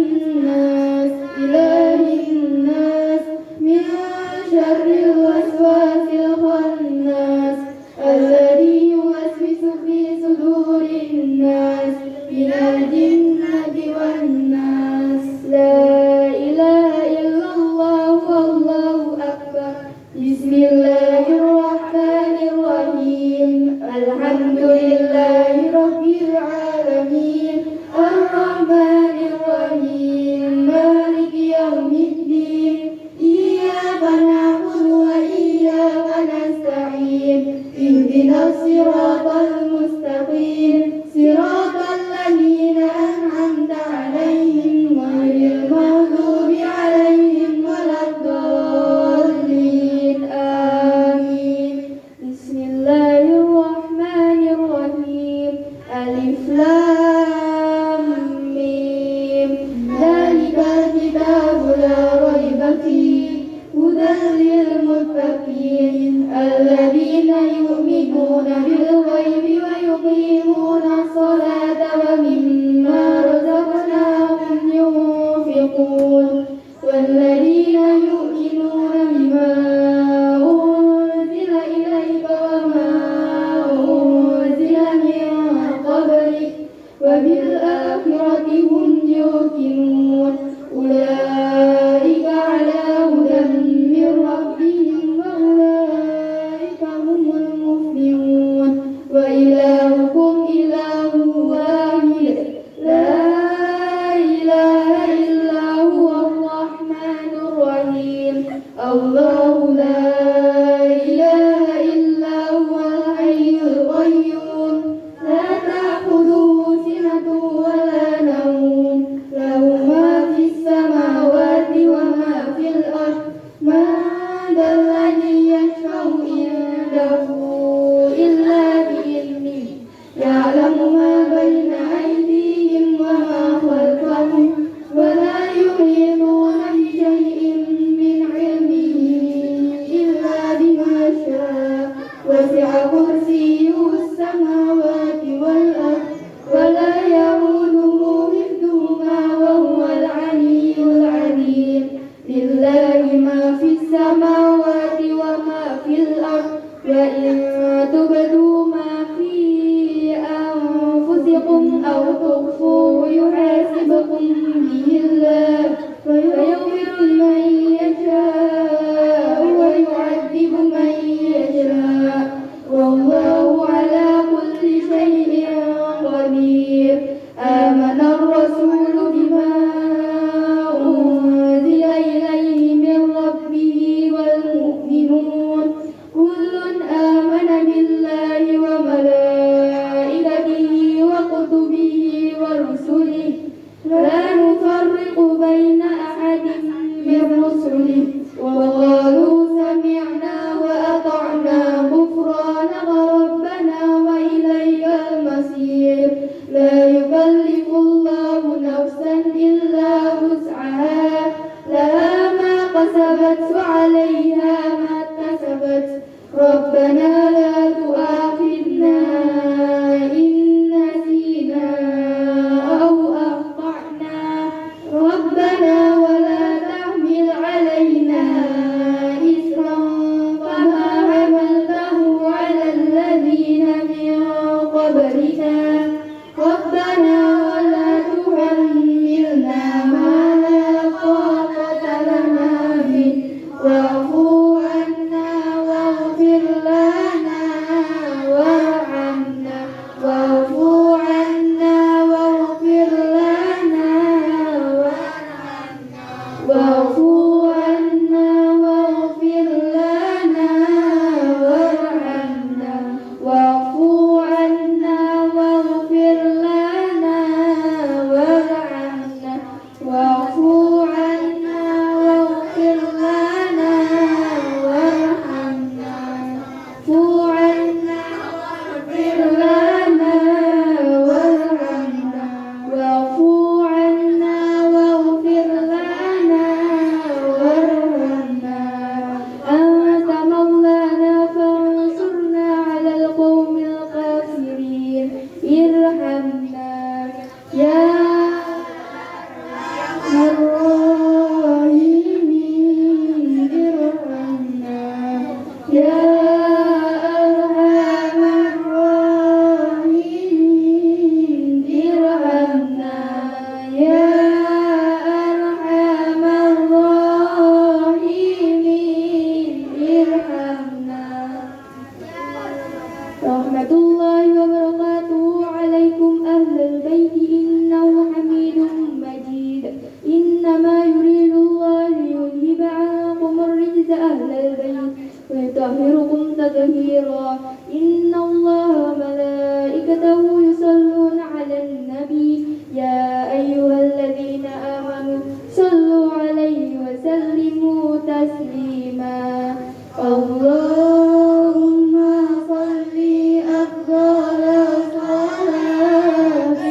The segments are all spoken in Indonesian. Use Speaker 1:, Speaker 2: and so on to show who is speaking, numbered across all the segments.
Speaker 1: الناس إله الناس من شر الوسواس الخناس الذي يوسوس في صدور الناس من الجنة والناس. لا إله إلا الله والله أكبر. بسم الله الرحمن الرحيم. الحمد لله رب العالمين الرحمن الرحيم مالك يوم الدين إياك نعبد وإياك نستعين اهدنا الصراط المستقيم صراط الذين أنعمت عليهم غير المغضوب عليهم ولا الضالين آمين. بسم الله الرحمن الرحيم. ألف لام ميم ذلك الكتاب لا ريب فيه هدى للمتقين الذين يؤمنون بالغيب ويقيمون الصلاة ومما رزقناهم ينفقون والذين يؤمنون بما أنزل إليك وما أنزل من قبلك وبالآخرة هم يوقنون أولئك على هدى من ربهم وأولئك هم المفلحون. وإلهكم إله واحد لا إله إلا هو الرحمن الرحيم. الله لا إله إلا هو الحي القيوم لا تأخذه سنة ولا نوم له ما في السماوات وما في الأرض. من ذا الذي يشفع عنده إلا بإذنه يعلم ما بين أيديهم وما خلفهم ولا يحيطون بشيء من علمه إلا بما شاء وسع كرسيه السماوات والأرض ولا يؤوده حفظهما وهو العلي العظيم. لله ما في السماوات وما في الأرض وإن تبدوا ما في أنفسكم أو تخفوه يحاسبكم به الله فيغفر لمن يشاء ويعذب من يشاء والله على كل شيء قدير. آمن الرسول بما أنزل إليه من ربه والمؤمنون كل آمن بالله وملائكته وكتبه ورسله لا نفرق بين أحد من رسله وقالوا سمعنا وأطعنا غفرانك ربنا وإليك المصير. لا يكلف الله نفسا إلا وسعها لها ما كسبت وعليها ما اكتسبت. ربنا لا تؤاخذنا إن نسينا أو أخطأنا ربنا ولا تحمل علينا إصرا كما حملته على الذين من قبلنا ربنا ولا تحملنا ما لا طاقة لنا به واعف عنا واغفر لنا وارحمنا واعف عنا واغفر لنا وارحمنا واعف عنا واغفر لنا وارحمنا واعف عنا واغفر لنا وارحمنا واعف عنا واغفر لنا وارحمنا واعف عنا واغفر لنا وارحمنا واعف عنا واغفر لنا وارحمنا. أنت مولانا فانصرنا على القوم الكافرين ارحمنا يا ظهيرا إن الله وملائكته يصلون على النبي يا أيها الذين آمنوا صلوا عليه وسلموا تسليما اللهم صل أفضل صلاة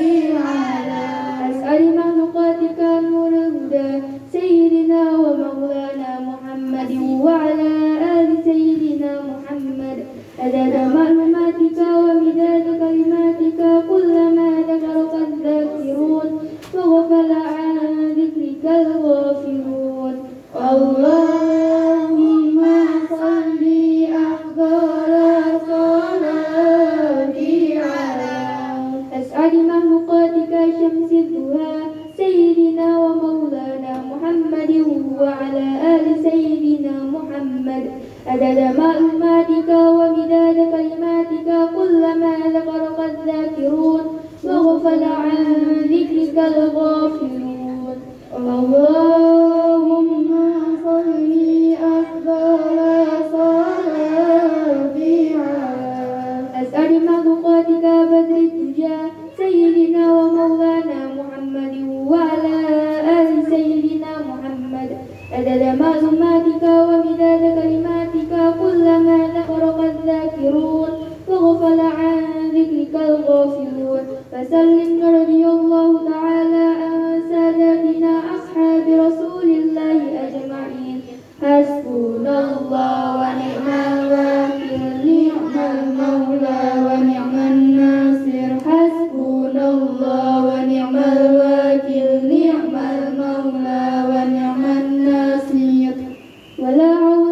Speaker 1: على أسأل مخلوقاتك نور الهدى سيدنا ومولانا محمد وعلى آل سيدنا محمد عدد معلوماتك ومداد كلماتك كلما ذكرك الذاكرون وغفل عن ذكرك الغافلون اللهم صل أفضل صلاة على أسعد مخلوقاتك شمس الضحى سيدنا ومولانا محمد وعلى آل سيدنا محمد عدد معلوماتك ومداد كلماتك كلما ذكرك الذاكرون وغفل عن ذكرك الغافلون اللهم صل أفضل صلاة على أسأل مخلوقاتك بدر الدجى سيدنا ومولانا محمد وعلى آل سيدنا محمد عدد معلوماتك ومداد كلماتك كلما ذكرك الذاكرون وغفل عن ذكرك الغافلون فسلم رضي الله تعالى عن سادتنا أصحاب رسول الله أجمعين حسبنا الله ونعم الوكيل نعم المولى ونعم الناصر حسبنا الله ونعم الوكيل نعم المولى ونعم الناصر ولا حول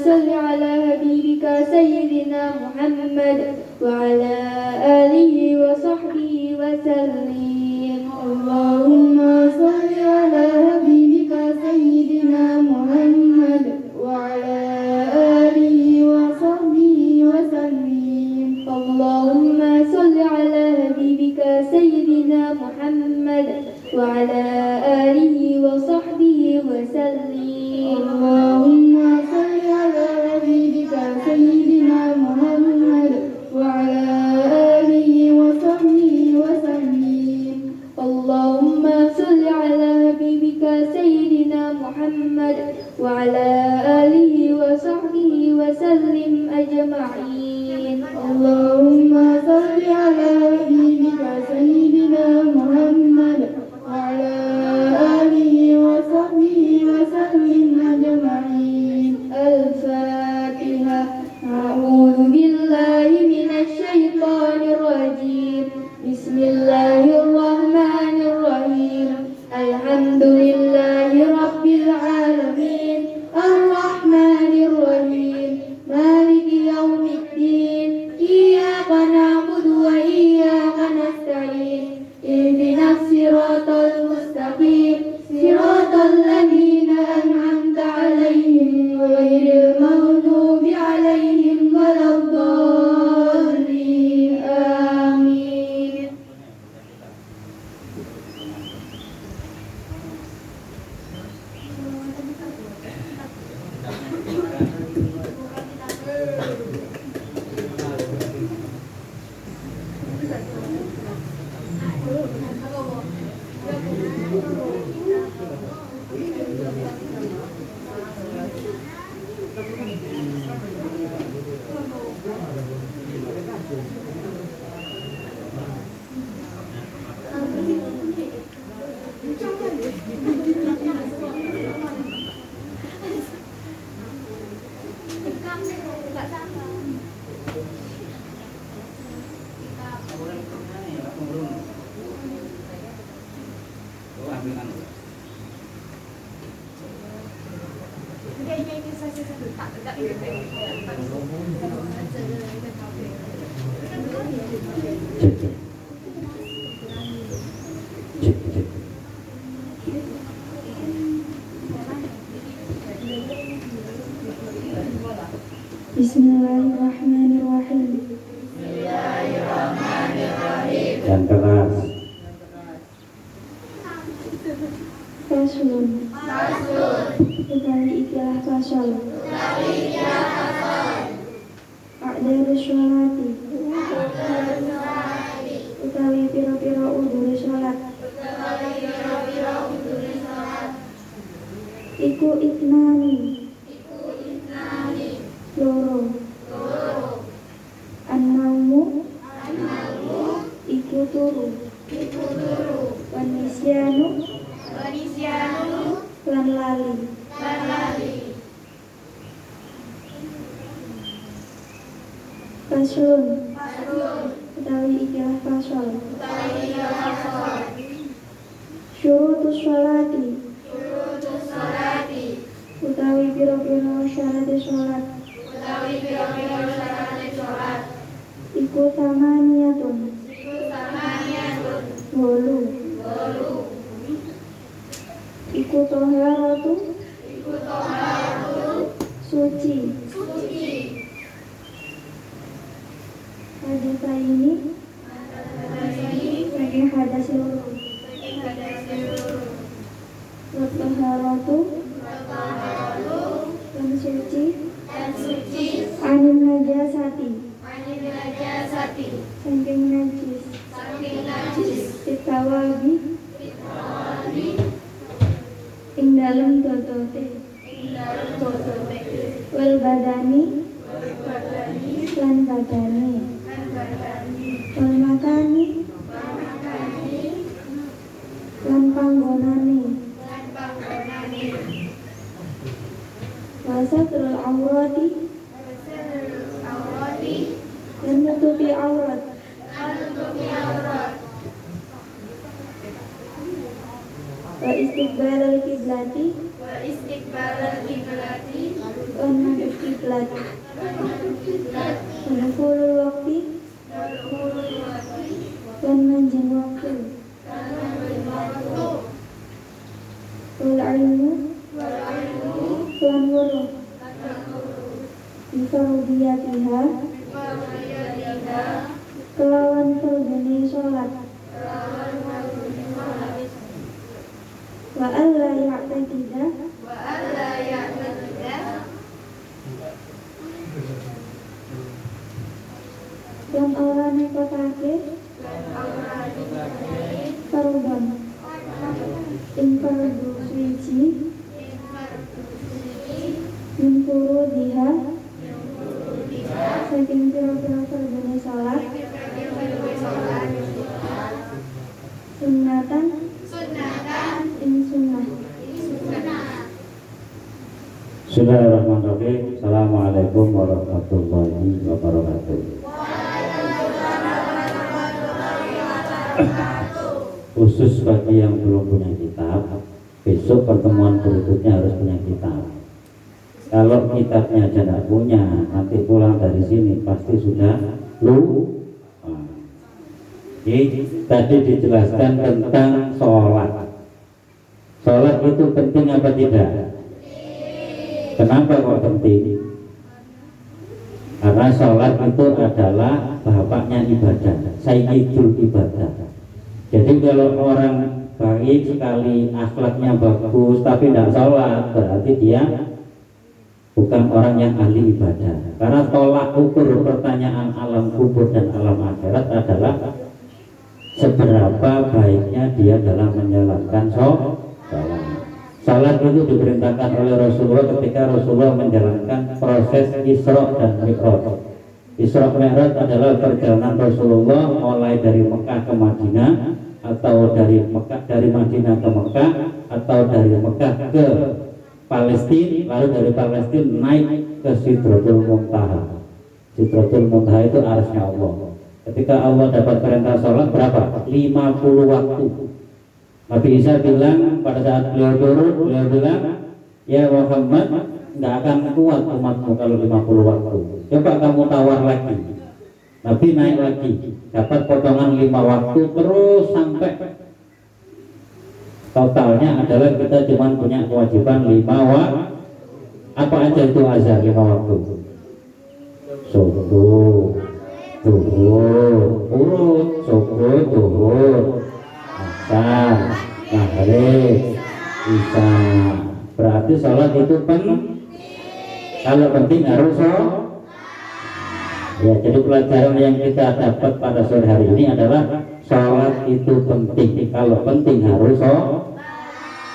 Speaker 1: صل على حبيبك سيدنا محمد وعلى آله وصحبه وسلم.
Speaker 2: اللهم صل على حبيبك سيدنا محمد وعلى آله وصحبه وسلم.
Speaker 1: اللهم صل على حبيبك سيدنا محمد وعلى آله وصحبه وسلم.
Speaker 2: اللهم صل على حبيبك سيدنا محمد وعلى آله وصحبه وسلم.
Speaker 1: اللهم صل على حبيبك سيدنا محمد وعلى آله وصحبه وسلم أجمعين.
Speaker 2: اللهم صل على حبيبك سيدنا محمد وعلى آله وصحبه وسلم أجمعين.
Speaker 1: الفاتحة. أعوذ بالله من الشيطان الرجيم. بسم الله الرحمن الرحيم. الحمد لله رب العالمين الرحمن الرحيم مالك يوم الدين إياك نعبد وإياك نستعين اهدنا الصراط المستقيم صراط الذين أنعمت عليهم غير المغضوب عليهم ولا الضالين آمين.
Speaker 2: Bismillahirrahmanirrahim.
Speaker 3: Dan keras.
Speaker 2: Faslun. Utawi ikilah fasal. A'darus sholati. Utawi pira-pira udhur sholat. Iku itnani. Loro. An-naumu. Iku turu. Wanisyanu. Lan lali. Faslun. Utawi ikilah fasal. Syurutus sholati. Utawi pira-pira syarat sholat. Iku tamaniyatun. Wolu. Iku toharatu. Suci. Hadita ini saking hadas loro. Toharatu dan suci. Anin najasati. Saking najis. Fitawabi. Ing dalem dodote. Wal badani. Lan badani. Wal makani. Lan panggonane. Wasatrul aurati. Dan menutupi aurat. Wa istiqbalal kiblati. lan madhep kiblat. Wadkhulul waqti lan manjing waktu. Wal ilmu lan weruh. Bifarudiyatiha kelawan fardune sholat. Wa alla ya'taqida lan ora nekotake fardhon ing fardhu suci min furudiha saking pira-pira fardhune sholat sunnatan ing sunnah.
Speaker 3: Bismillahirrahmanirrahim. Assalamualaikum warahmatullahi wabarakatuh. Khusus bagi yang belum punya kitab, besok pertemuan berikutnya harus punya kitab. Kalau kitabnya aja tidak punya, nanti pulang dari sini pasti sudah lupa. Jadi tadi dijelaskan tentang sholat. Sholat itu penting apa tidak? Kenapa kok penting? Karena sholat itu adalah bapaknya ibadah, sayyidul ibadah. Jadi kalau orang baik sekali, akhlaknya bagus, tapi tidak sholat, berarti dia bukan orang yang ahli ibadah. Karena tolak ukur pertanyaan alam kubur dan alam akhirat adalah seberapa baiknya dia dalam menjalankan sholat. Salat itu diperintahkan oleh Rasulullah ketika Rasulullah menjalankan proses Isra dan Mi'raj. Isra Mi'raj adalah perjalanan Rasulullah mulai dari Mekah ke Madinah, atau dari Madinah ke Mekah, atau dari Mekah ke Palestina, lalu dari Palestina naik ke Sidratul Muntaha. Sidratul Muntaha itu arsy Allah. Ketika Allah dapat perintah sholat berapa? 50 waktu. Nabi Isa bilang pada saat beliau turun, beliau bilang, ya Muhammad, nggak akan kuat umatmu kalau 50 waktu. Coba kamu tawar lagi. Nabi naik lagi, dapat potongan 5 waktu terus sampai totalnya adalah kita cuma punya kewajiban 5 waktu. Apa aja itu azan 5 waktu? Subuh, zuhur, urut, subuh, zuhur, asar, maghrib, isya. Berarti sholat itu kalau penting harus sholat. Ya, jadi pelajaran yang kita dapat pada sore hari ini adalah sholat itu penting. Kalau penting harus sholat,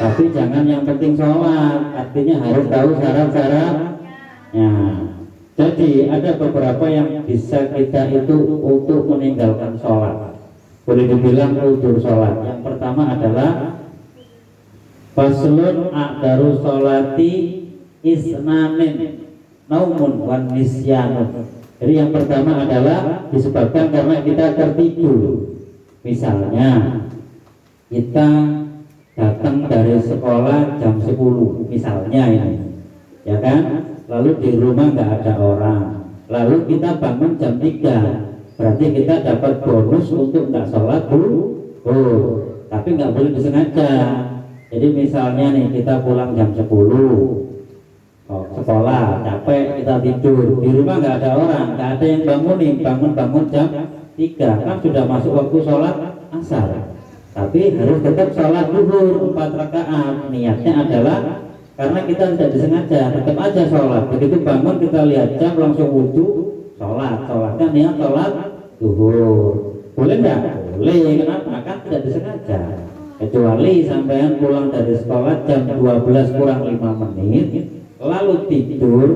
Speaker 3: tapi jangan yang penting sholat, artinya harus tahu syarat-syaratnya. Jadi ada beberapa yang bisa kita itu untuk meninggalkan sholat, boleh dibilang udzur sholat. Yang pertama adalah faslun a'daru sholati isnanin naumun wan nisyanun. Jadi yang pertama adalah disebabkan karena kita tertidur. Misalnya kita datang dari sekolah jam 10 misalnya ini, ya kan? Lalu di rumah nggak ada orang, lalu kita bangun jam 3, berarti kita dapat bonus untuk nggak sholat dulu. Tapi nggak boleh disengaja. Jadi misalnya nih kita pulang jam 10, sekolah capek, kita tidur di rumah, nggak ada orang, nggak ada yang bangun jam 3, kan sudah masuk waktu sholat asar. Tapi harus tetap sholat zuhur 4 rakaat. Niatnya adalah karena kita tidak disengaja, tetap aja sholat. Begitu bangun kita lihat jam langsung wudhu, sholatnya niat sholat zuhur. Boleh nggak? Boleh. Kenapa? Kan tidak disengaja. Kecuali sampean pulang dari sekolah jam 12 kurang 5 menit, lalu tidur,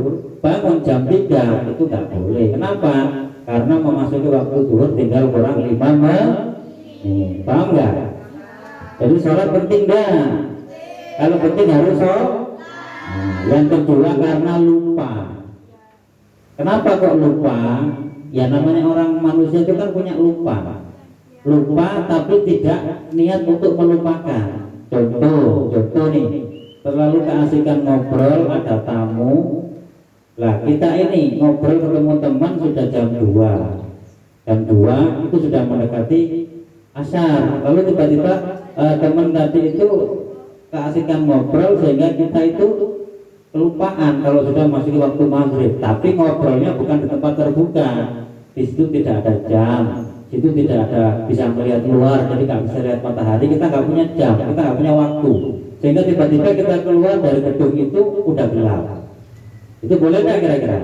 Speaker 3: bangun jam 3, itu nggak boleh. Kenapa? Karena memasuki waktu zuhur tinggal kurang 5 menit. Paham nggak? Jadi sholat penting dah. Kalau penting harus sholat. Yang kedua karena lupa. Kenapa kok lupa? Ya namanya orang manusia itu kan punya lupa tapi tidak niat untuk melupakan. Contoh nih, terlalu keasikan ngobrol, ada tamu, Lah kita ini ngobrol ketemu teman sudah jam 2. Jam 2 itu sudah mendekati asar. Lalu tiba-tiba teman tadi itu keasikan ngobrol sehingga kita itu kelupaan kalau sudah masuk waktu maghrib. Tapi ngobrolnya bukan di tempat terbuka. Di situ tidak ada jam, di situ tidak ada bisa melihat luar, jadi nggak bisa lihat matahari. Kita nggak punya jam, kita nggak punya waktu. Sehingga tiba-tiba kita keluar dari gedung itu udah gelap. Itu boleh nggak kira-kira?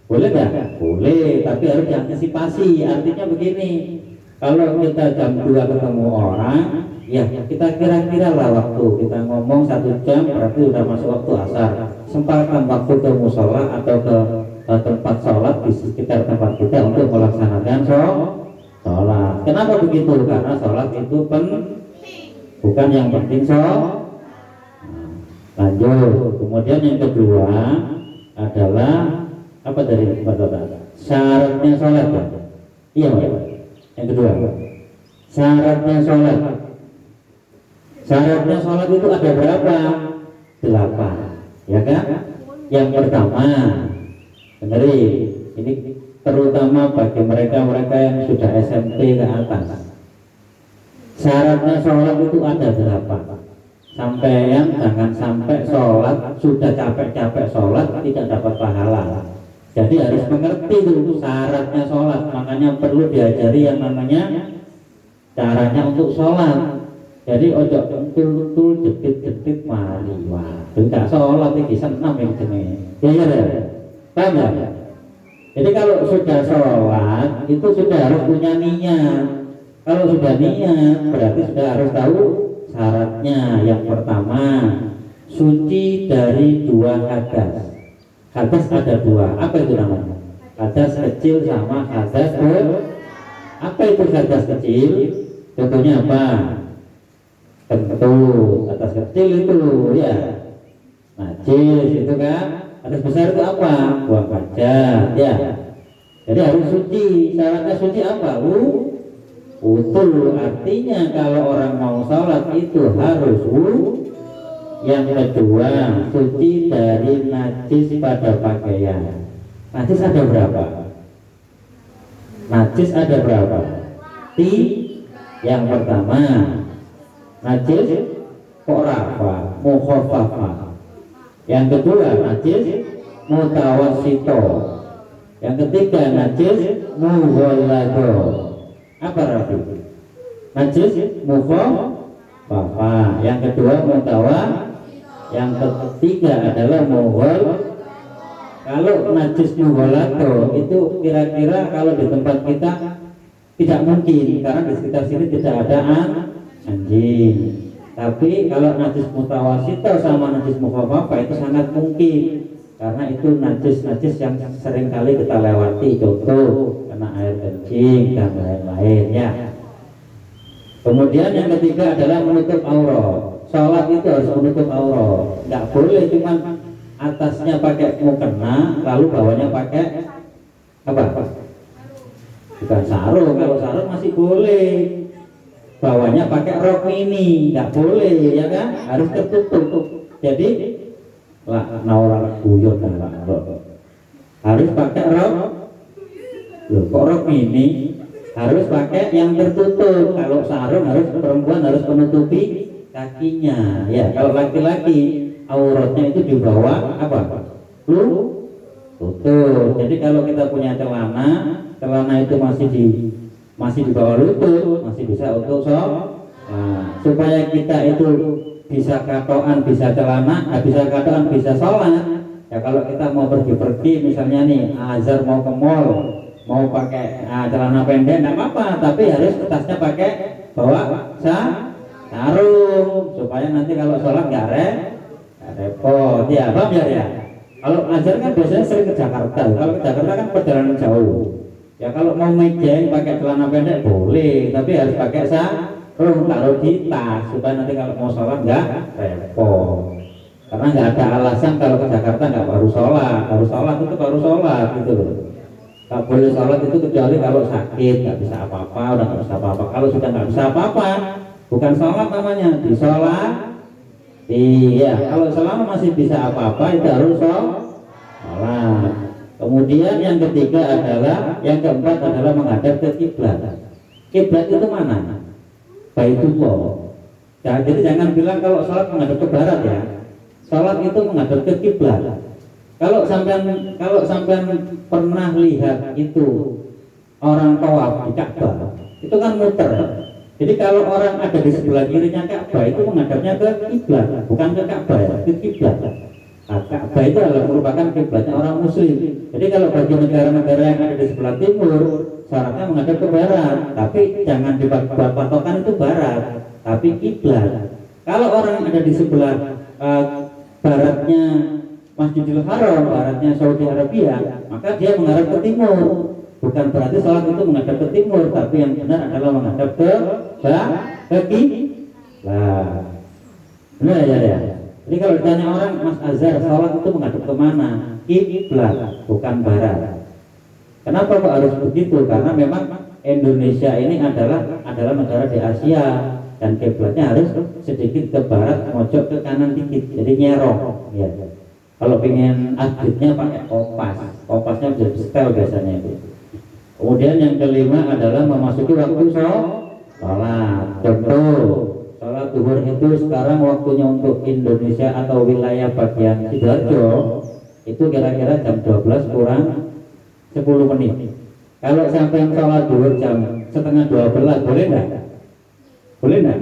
Speaker 3: Boleh nggak? Boleh, tapi harus diantisipasi. Artinya begini, kalau kita jam 2 ketemu orang, ya kita kira-kira lah waktu kita ngomong 1 jam berarti udah masuk waktu asar. Sempatkan waktu ke musola atau ke tempat sholat di sekitar tempat kita untuk melaksanakan sholat. Kenapa begitu? Karena sholat itu bukan yang penting lanjut. Kemudian yang kedua adalah apa dari syaratnya sholat ya? Iya Pak. Yang kedua syaratnya sholat. Syaratnya sholat itu ada berapa? 8, ya kan? Yang pertama, dengerin, ini terutama bagi mereka-mereka yang sudah SMP ke atas. Syaratnya sholat itu ada 8. Sampean jangan sampai sholat sudah capek-capek sholat tidak dapat pahala. Jadi harus mengerti dulu syaratnya sholat. Makanya perlu diajari yang namanya caranya untuk sholat. Jadi ojo betul-betul jedit-jedit mari wah. Tidak sholat ini senam yang jenis. Ya. Paham ya? Jadi kalau sudah sholat itu sudah harus punya niat. Kalau sudah niat berarti sudah harus tahu syaratnya. Yang pertama, suci dari 2 hadas. Hadas ada 2. Apa itu namanya? Hadas kecil sama hadas besar. Apa itu hadas kecil? Contohnya apa? Kentut. Hadas kecil itu ya najis itu kan. Hadas besar itu apa? Buang hajat ya. Jadi harus suci. Syaratnya suci apa? Wudu. Artinya kalau orang mau sholat itu harus wudu. Yang kedua, suci dari najis pada pakaian. Najis ada berapa? Najis ada berapa? Yang pertama, najis korafa, mukhofafa. Yang kedua, najis mutawasito. Yang ketiga, najis mughollado. Apa rafi? Najis mukhofafa. Yang kedua mutawasito. Yang ketiga adalah mughal. Kalau najis mughollado itu kira-kira kalau di tempat kita tidak mungkin karena di sekitar sini tidak ada anjing. Tapi kalau najis mutawasito sama najis mukhofafa itu sangat mungkin karena itu najis-najis yang sering kali kita lewati, contoh kena air kencing dan lain-lain ya. Kemudian yang ketiga adalah menutup aurat. Sholat itu harus menutup aurat. Nggak boleh cuma atasnya pakai mukena lalu bawahnya pakai apa? Bukan sarung. Kalau sarung masih boleh. Bawahnya pakai rok mini, nggak boleh ya kan? Harus tertutup. Jadi lah naura guyon lah. Harus pakai rok. Loh, kok rok mini? Harus pakai yang tertutup. Kalau sarung harus perempuan harus menutupi kakinya. Ya, kalau laki-laki auratnya itu di bawah apa? Tutup. Jadi kalau kita punya celana itu masih di bawah lutut, masih bisa untuk supaya kita itu bisa katoan, bisa celana, bisa katoan, bisa sholat. Ya kalau kita mau pergi misalnya nih azhar mau ke mall, mau pakai celana pendek nggak apa-apa, tapi harus tasnya pakai bawa sarung supaya nanti kalau sholat nggak repot. Ya paham ya? Kalau azhar kan biasanya sering ke Jakarta. Kalau ke Jakarta kan perjalanan jauh. Ya kalau mau mejeng pakai celana pendek boleh, tapi harus pakai sarung, taruh di tas supaya nanti kalau mau sholat nggak repot. Karena nggak ada alasan kalau ke Jakarta nggak baru sholat itu baru sholat gitu loh. Nggak boleh sholat itu kecuali kalau sakit, nggak bisa apa-apa, udah nggak bisa apa-apa. Kalau sudah nggak bisa apa-apa, bukan sholat namanya, di sholat. Iya, kalau selama masih bisa apa-apa itu harus sholat. Kemudian yang ketiga adalah, yang keempat adalah menghadap ke kiblat. Kiblat itu mana? Baitullah. Nah, jadi jangan bilang kalau sholat menghadap ke barat ya. Sholat itu menghadap ke kiblat. Kalau sampean pernah lihat itu orang tawaf di Ka'bah, itu kan muter. Jadi kalau orang ada di sebelah kirinya Ka'bah itu menghadapnya ke kiblat, bukan ke Ka'bah ya, ke kiblat. Nah, Ka'bah itu adalah merupakan kiblatnya orang Muslim. Jadi kalau bagi negara-negara yang ada di sebelah timur, syaratnya menghadap ke barat. Tapi jangan dibuat patokan itu barat, tapi kiblat. Kalau orang yang ada di sebelah baratnya Masjidil Haram, baratnya Saudi Arabia, maka dia menghadap ke timur. Bukan berarti sholat itu menghadap ke timur, tapi yang benar adalah menghadap ke kiblat. Benar ya? Jadi kalau ditanya orang, Mas Azhar, sholat itu menghadap kemana? Kiblat, bukan barat. Kenapa kok harus begitu? Karena memang Indonesia ini adalah negara di Asia dan kiblatnya harus sedikit ke barat, mojok ke kanan dikit, jadi nyerong. Ya. Kalau pengen update-nya pakai kompasnya bisa setel biasanya itu. Kemudian yang kelima adalah memasuki waktu sholat. Contoh, sholat zuhur itu sekarang waktunya untuk Indonesia atau wilayah bagian Sidoarjo itu kira-kira jam 12 kurang 10 menit. Kalau sampai sholat zuhur jam setengah 12 boleh enggak? Boleh enggak?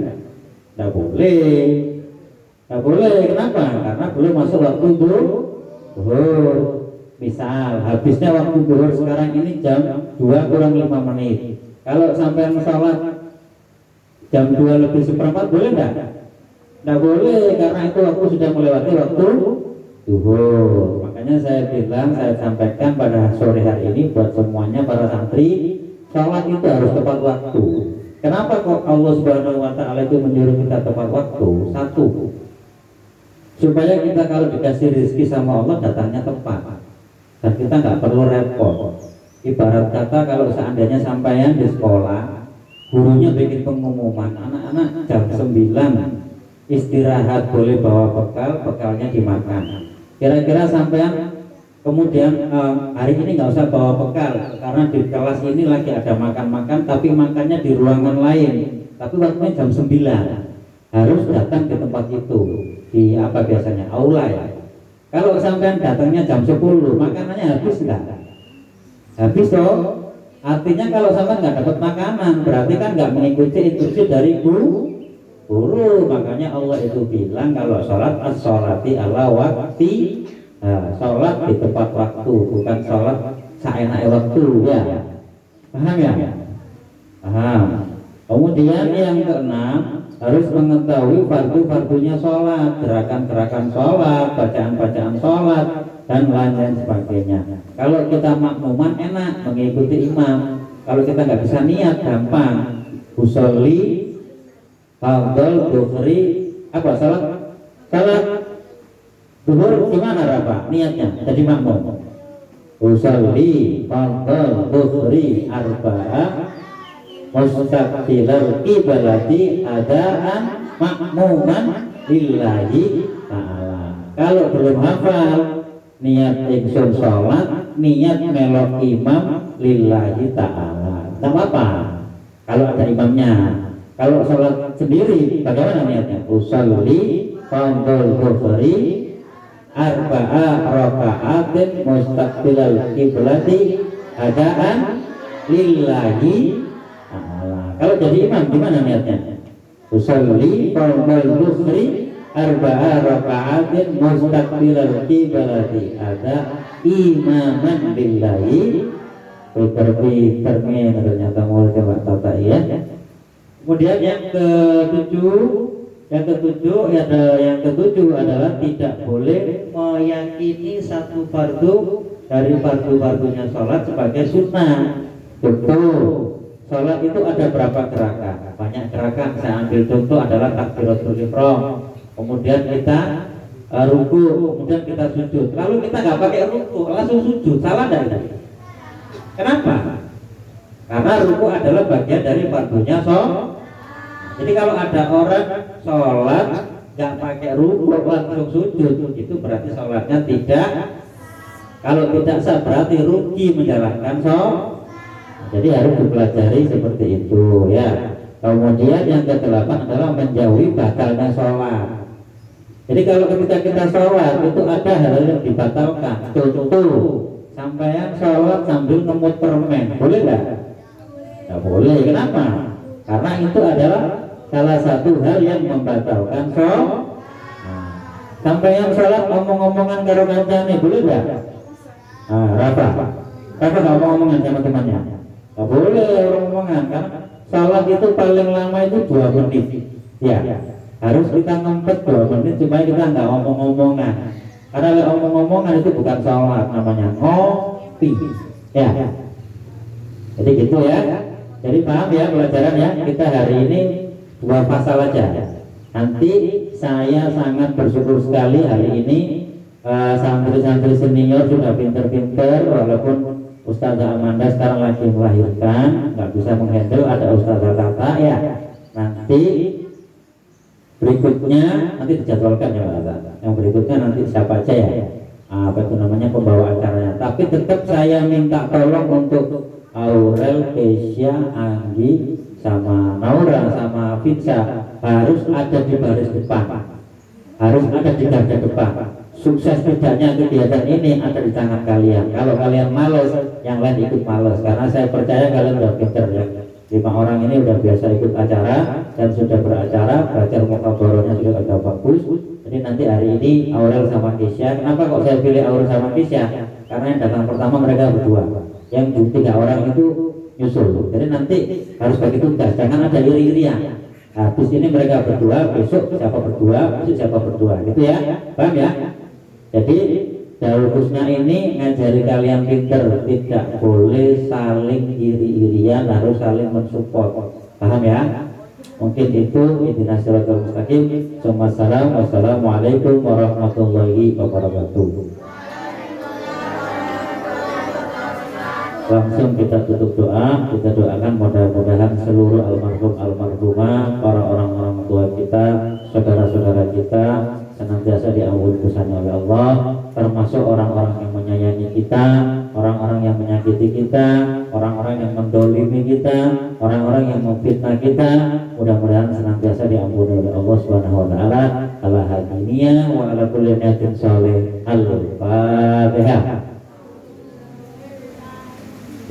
Speaker 3: Enggak boleh. Enggak boleh, kenapa? Karena belum masuk waktu zuhur. Misal habisnya waktu zuhur sekarang ini jam 2 kurang 5 menit. Kalau sampai sholat jam 2 lebih seperempat boleh enggak? Enggak boleh, karena itu aku sudah melewati waktu zuhur. Makanya saya sampaikan pada sore hari ini buat semuanya para santri, sholat itu harus tepat waktu. Kenapa kok Allah Subhanahu wa taala itu menyuruh kita tepat waktu? Satu, supaya kita kalau dikasih rezeki sama Allah datangnya tepat dan kita nggak perlu repot. Ibarat kata kalau seandainya sampean di sekolah, gurunya bikin pengumuman anak-anak jam 9 istirahat, boleh bawa bekal, bekalnya dimakan. Kira-kira sampean kemudian hari ini nggak usah bawa bekal karena di kelas ini lagi ada makan-makan, tapi makannya di ruangan lain, tapi waktunya jam 9 harus datang ke tempat itu, di apa biasanya aula ya. Kalau sampean datangnya jam 10 makanannya habis enggak? Habis toh. Artinya kalau sampean nggak dapat makanan berarti kan nggak mengikuti instruksi dari guru. Makanya Allah itu bilang kalau sholat as-sholati ala wakti. Sholat di tepat waktu, bukan sholat seenaknya waktu ya. Paham ya? Paham. Kemudian yang keenam, harus mengetahui fardu-fardunya sholat, gerakan-gerakan sholat, bacaan-bacaan sholat, dan lain-lain sebagainya. Kalau kita makmuman enak mengikuti imam. Kalau kita nggak bisa niat gampang. Usolli, fardhu, dhuhri, apa salat zuhur gimana Rafa? Niatnya jadi makmum. Usolli, fardhu, dhuhri, arba'a, mustaqbilal qiblati adaan makmuman lillahi ta'ala. Kalau belum hafal niat ingsun sholat, niat melok imam lillahi ta'ala, tak apa kalau ada imamnya. Kalau sholat sendiri bagaimana niatnya? Usolli fardhu dhuhri arba'a raka'atin mustaqbilal qiblati adaan lillahi. Kalau jadi imam gimana niatnya? Usolli fardhu dhuhri arba'a raka'atin mustaqbilal qiblati ada imaman billahi. Termin ternyata mau coba tata ya. Kemudian yang ketujuh adalah tidak boleh meyakini satu fardu dari fardu-fardunya sholat sebagai sunnah. Betul. Sholat itu ada berapa gerakan? Banyak gerakan. Saya ambil contoh adalah takbiratul ihram. Kemudian kita ruku, kemudian kita sujud. Lalu kita nggak pakai ruku, langsung sujud. Salah enggak? Kenapa? Karena ruku adalah bagian dari fardunya sholat. Jadi kalau ada orang sholat nggak pakai ruku langsung sujud, itu berarti sholatnya tidak Kalau tidak sah berarti rugi menjalankan sholat. Jadi harus dipelajari seperti itu ya. Kemudian yang kedelapan adalah menjauhi batalnya sholat. Jadi kalau ketika kita sholat itu ada hal yang dibatalkan. Contoh, sampai sholat sambil ngemut permen, boleh nggak? Nggak boleh. Kenapa? Karena itu adalah salah satu hal yang membatalkan sholat. Sampai yang sholat ngomong-ngomongan karo kancane, boleh nggak? Rafa nggak ngomong-ngomongan sama temannya. Nggak boleh ngomong-ngomongan kan? Sholat itu paling lama itu 2 menit. Ya, harus kita ngempet 2 menit supaya kita nggak ngomong-ngomongan. Karena kalau ngomong-ngomongan itu bukan sholat, namanya ngopi. Ya, jadi gitu ya. Jadi paham ya pelajaran ya. Kita hari ini 2 pasal aja. Nanti saya sangat bersyukur sekali hari ini santri-santri senior sudah pinter-pinter, walaupun Ustazah Amanda sekarang lagi melahirkan, nggak bisa menghandle, ada Ustazah Tata ya. Nanti berikutnya nanti dijadwalkan ya Pak. Yang berikutnya nanti siapa aja ya, apa itu namanya, pembawa acaranya. Tapi tetap saya minta tolong untuk Aurel, Keisha, Anggi, sama Naura, sama Fitza harus ada di baris depan, harus ada di garda depan. Sukses tidaknya kegiatan ini ada di tangan kalian. Kalau kalian malas, yang lain ikut malas. Karena saya percaya kalian udah pinter ya. 5 orang ini udah biasa ikut acara dan sudah beracara, belajar mukabaranya sudah agak bagus. Jadi nanti hari ini Aurel sama Keisha. Kenapa kok saya pilih Aurel sama Keisha? Karena yang datang pertama mereka berdua, yang 3 orang itu nyusul. Jadi nanti harus bagi tugas, jangan ada iri-irian. Habis ini mereka berdua, besok siapa berdua, besok siapa berdua, gitu ya. Paham ya? Jadi Darusnya ini ngajari kalian pinter, tidak boleh saling iri-irian, harus saling mensupport. Paham ya? Mungkin itu ihdinas siratal mustaqim. Wassalamualaikum warahmatullahi wabarakatuh. Langsung kita tutup doa. Kita doakan mudah-mudahan seluruh almarhum almarhumah, para orang-orang tua kita, saudara-saudara kita senantiasa diampuni dosanya oleh Allah, termasuk orang-orang yang menyayangi kita, orang-orang yang menyakiti kita, orang-orang yang mendolimi kita, orang-orang yang memfitnah kita. Mudah-mudahan senantiasa diampuni oleh Allah Subhanahu wa taala. Ala hadiniya wa ala kulli niyatin shalih. Al-Fatihah.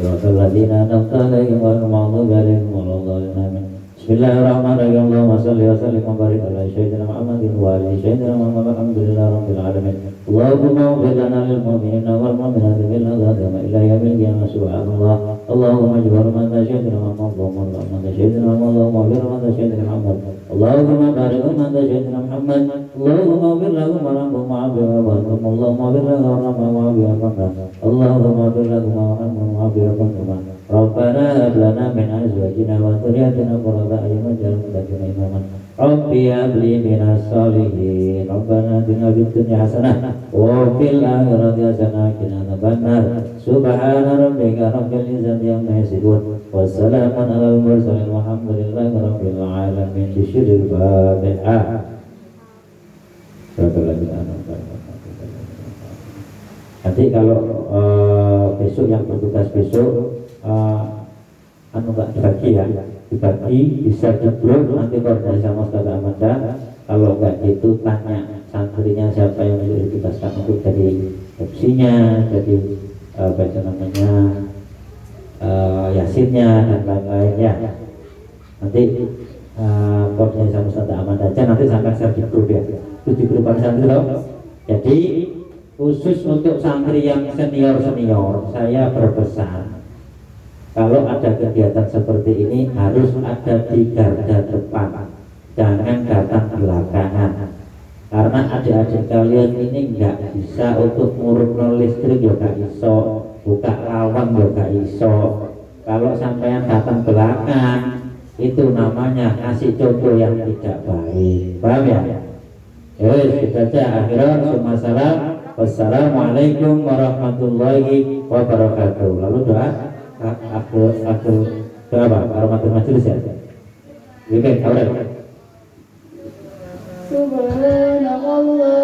Speaker 3: Alladzina an'amta 'alaihim ghairil maghdubi 'alaihim waladdallin. Bismillahirrahmanirrahim. Allahumma shalli wa sallim wa barik ala sayyidina Muhammadin wa ala sayyidina Muhammad. Alhamdulillahi rabbil alamin. Allahumma ighfir lana lil mu'minina wal mu'minati bil ghadama ila yaumil qiyamah. Subhanallah. Allahumma ij'al man sayyidina Muhammad wa man sayyidina Muhammad. Allahumma ighfir man sayyidina Muhammad. Allahumma barik man sayyidina Muhammad. Allahumma ighfir lahu warhamhu wa'afi wa'fu. Allahumma ighfir lahu warhamhu wa'afi wa'fu. Allahumma ighfir lahu warhamhu wa'afi wa'fu. Rabbana hab lana min azwajina wa dhurriyyatina qurrata a'yun waj'alna lil muttaqina imama. Rabbi hab li minas sholihin. Rabbana atina fid dunya hasanah wa fil akhirati hasanah wa qina adzabannar. Subhana rabbika rabbil izzati amma yasifun. Wassalamun alal mursalin walhamdulillahi rabbil alamin. Syukurul Fatihah. Nanti kalau besok yang bertugas besok nggak dibagi ya, dibagi bisa di grup, nanti koordinasi sama Ustazah Amanda. Kalau nggak gitu tanya santrinya siapa yang ditugaskan untuk jadi opsinya, jadi apa itu namanya yasinnya dan lain-lain ya. Nanti koordinasi sama Ustazah Amanda aja, nanti sampai share di grup ya. Itu di grup santri loh. Jadi khusus untuk santri yang senior-senior, saya berpesan kalau ada kegiatan seperti ini harus ada di garda depan, jangan datang belakangan. Karena adik-adik kalian ini nggak bisa untuk ngurus listrik ya gak iso, buka lawang ya gak iso. Kalau sampean datang belakang itu namanya kasih contoh yang tidak baik. Paham ya? Kita saja akhiran. Wassalamualaikum warahmatullahi wabarakatuh. Lalu doa aku doa apa? Aramatul majelis ya. Oke, Aurel.
Speaker 1: Subhanallah.